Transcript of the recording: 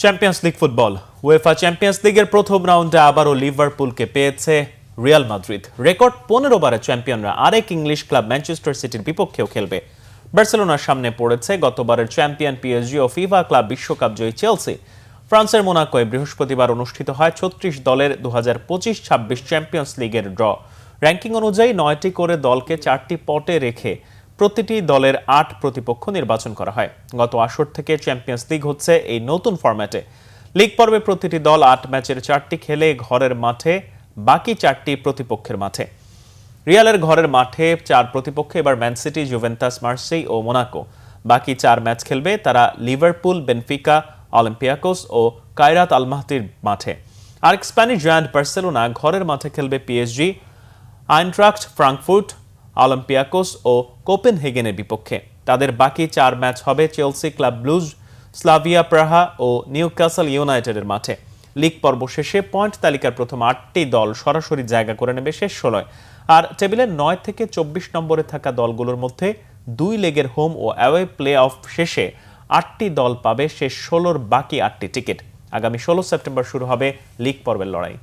Champions league football UEFA champions লিগের প্রথম রাউন্ডে আবারও লিভারপুলকে পেয়েছে রিয়াল মাদ্রিদ। রেকর্ড 15 বারের চ্যাম্পিয়নরা আরেক ইংলিশ ক্লাব ম্যানচেস্টার সিটির বিপক্ষেও খেলবে। বার্সেলোনার সামনে পড়েছে গতবারের চ্যাম্পিয়ন পিএসজি ও ফিফা ক্লাব বিশ্বকাপ জয়ী চেলসি। ফ্রান্সের মোনাকোয় বৃহস্পতিবার অনুষ্ঠিত হয় 36 দলের 2025-26 চ্যাম্পিয়ন্স লিগের ড্র। র্যাঙ্কিং অনুযায়ী 9টি করে দলকে 4টি পটে রেখে প্রতিটি দলের 8 প্রতিপক্ষ নির্বাচন করা হয়। গত আসর থেকে চ্যাম্পিয়ন্স লিগ হচ্ছে এই নতুন ফরম্যাটে। লিগ পর্বে প্রতিটি দল 8 ম্যাচের 4টি খেলে ঘরের মাঠে, বাকি 4টি প্রতিপক্ষের মাঠে। রিয়ালের ঘরের মাঠে 4 প্রতিপক্ষ এবার ম্যান সিটি, জুভেন্টাস, মার্সেই ও মোনাকো। বাকি 4 ম্যাচ খেলবে তারা লিভারপুল, বেনফিকা, অলিম্পিয়াকোস ও কায়রাত আলমাহতির মাঠে। আরেক স্প্যানিশ জায়ান্ট বার্সেলোনা ঘরের মাঠে খেলবে পিএসজি, আইনট্রাক্ট ফ্রাঙ্কফুর্ট, অলিম্পিয়াকোস ও কোপেনহেগেনের বিপক্ষে। তাদের বাকি 4 ম্যাচ হবে চেলসি, ক্লাব ব্লুজ, স্লাভিয়া প্রাহা ও নিউক্যাসল ইউনাইটেডের মাঠে। লিগ পর্ব শেষে পয়েন্ট তালিকার প্রথম 8টি দল সরাসরি জায়গা করে নেবে শেষ 16। আর টেবিলের 9 থেকে 24 নম্বরে থাকা দলগুলোর মধ্যে 2 লেগের home O away play of শেষে 8টি দল পাবে শেষ 16-র বাকি 8টি টিকিট। আগামী 16 সেপ্টেম্বর শুরু হবে লিগ পর্বের লড়াই।